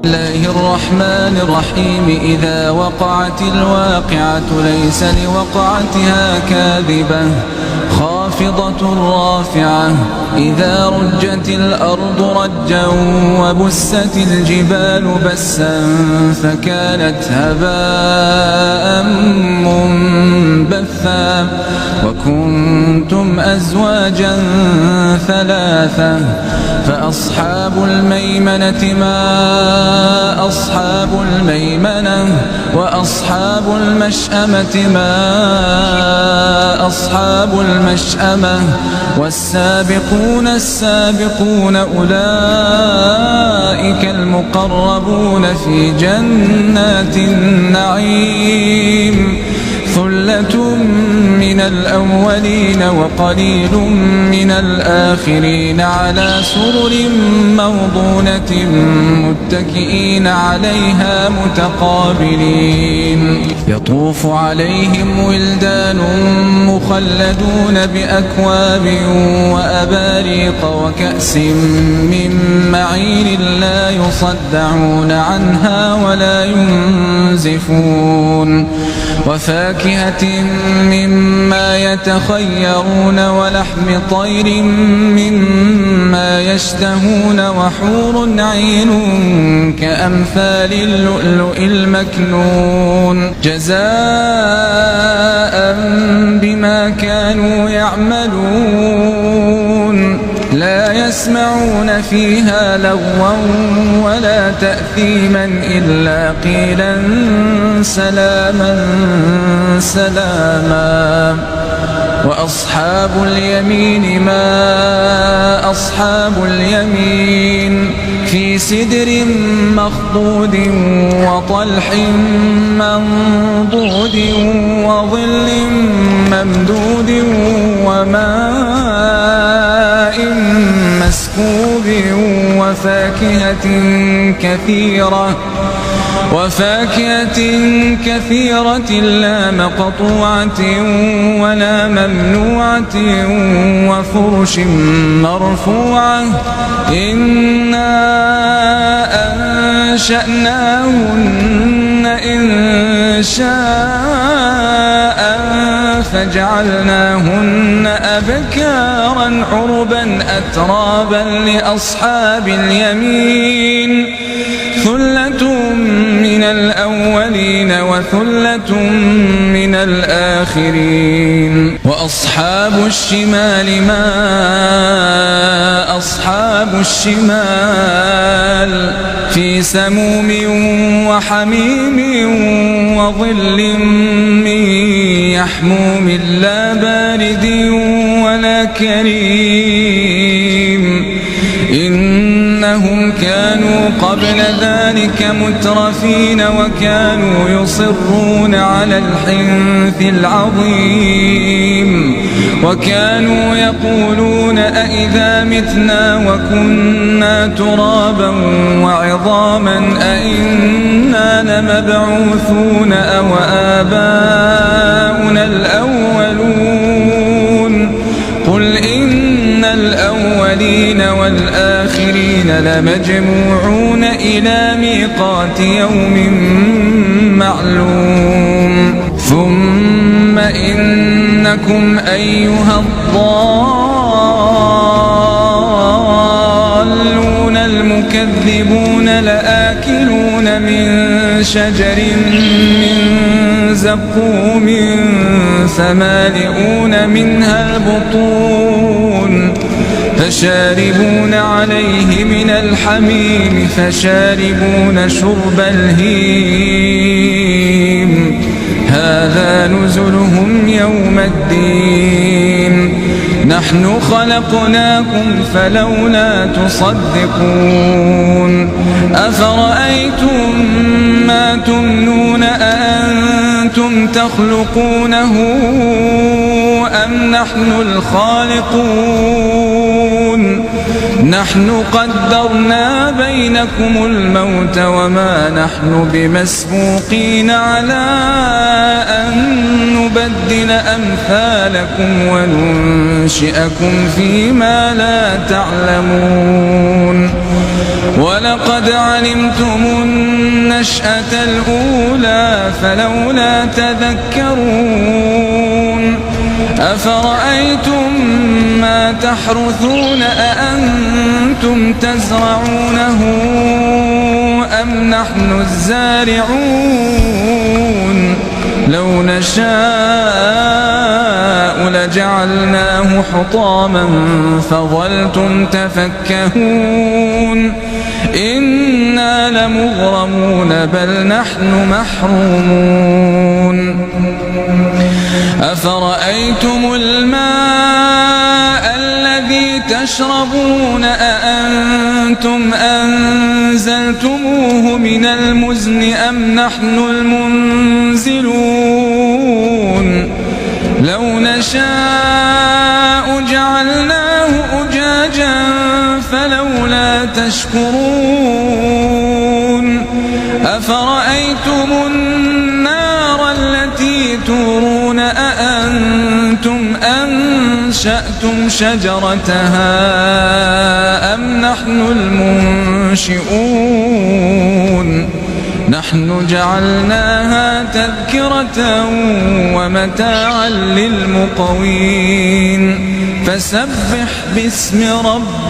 الله الرحمن الرحيم. إذا وقعت الواقعة ليس لوقعتها كاذبة خافضة رافعة. إذا رجت الأرض رجا وبست الجبال بسا فكانت هباء منبثا وكنتم أزواجا ثلاثة فأصحاب الميمنة ما أصحاب الميمنة وأصحاب المشأمة ما أصحاب المشأمة والسابقون السابقون أولئك المقربون في جنات النعيم. ثلة من الأولين وقليل من الآخرين على سرر موضونة متكئين عليها متقابلين. يطوف عليهم ولدان مخلدون بأكواب وأباريق وكأس من معين لا يصدعون عنها ولا ينزفون. وفاكهة مما يتخيرون ولحم طير مما يشتهون وحور عين كأمثال اللؤلؤ المكنون جزاء بما كانوا يعملون. لا يسمعون فيها لغوا ولا تأثيما إلا قيلا سلاما سلاما. وأصحاب اليمين ما أصحاب اليمين في سدر مخضود وطلح منضود وظل ممدود وماء مسكوب وفاكهة كثيرة لا مقطوعة ولا ممنوعة وفرش مرفوعة. إنا أنشأناهن إنشاء فجعلناهن أبكارا عربا أترابا لأصحاب اليمين. ثلة من الأولين وثلة من الآخرين. وأصحاب الشمال ما أصحاب الشمال في سموم وحميم وظل من يحموم لا بارد ولا كريم. إنهم كانوا قبل ذلك مترفين وكانوا يصرون على الحنث العظيم وكانوا يقولون أئذا متنا وكنا ترابا وعظاما أئنا لمبعوثون أو آباؤنا الأولون. قل إن الأولين والآخرين لمجموعون إلى ميقات يوم معلوم. ثم إنكم أيها الضالون المكذبون لآكلون من شجر من زقوم فمالئون منها البطون فشاربون عليه من الحميم فشاربون شرب الهيم. هذا نزلهم يوم الدين. نحن خلقناكم فلولا تصدقون. أفرأيتم ما تمنون أأنتم تخلقونه أم نحن الخالقون. نحن قدرنا بينكم الموت وما نحن بمسبوقين على أن نبدل أمثالكم وننشئكم فيما لا تعلمون ولقد علمتم النشأة الأولى فلولا تذكرون أفرأيتم ما تحرثون أأنتم تزرعونه أم نحن الزارعون لو نشاء لجعلناه حطاما فظلتم تفكهون إنا لمغرمون بل نحن محرومون أفرأيتم الماء الذي تشربون أأنتم أنزلتموه من المزن أم نحن المنزلون لو نشاء جعلناه أجاجا فلولا تشكرون أفرأيتم النار التي تورون أأنتم أنشأتم شجرتها أم نحن المنشئون نحن جعلناها تذكرة ومتاعا للمقوين فسبح باسم ربك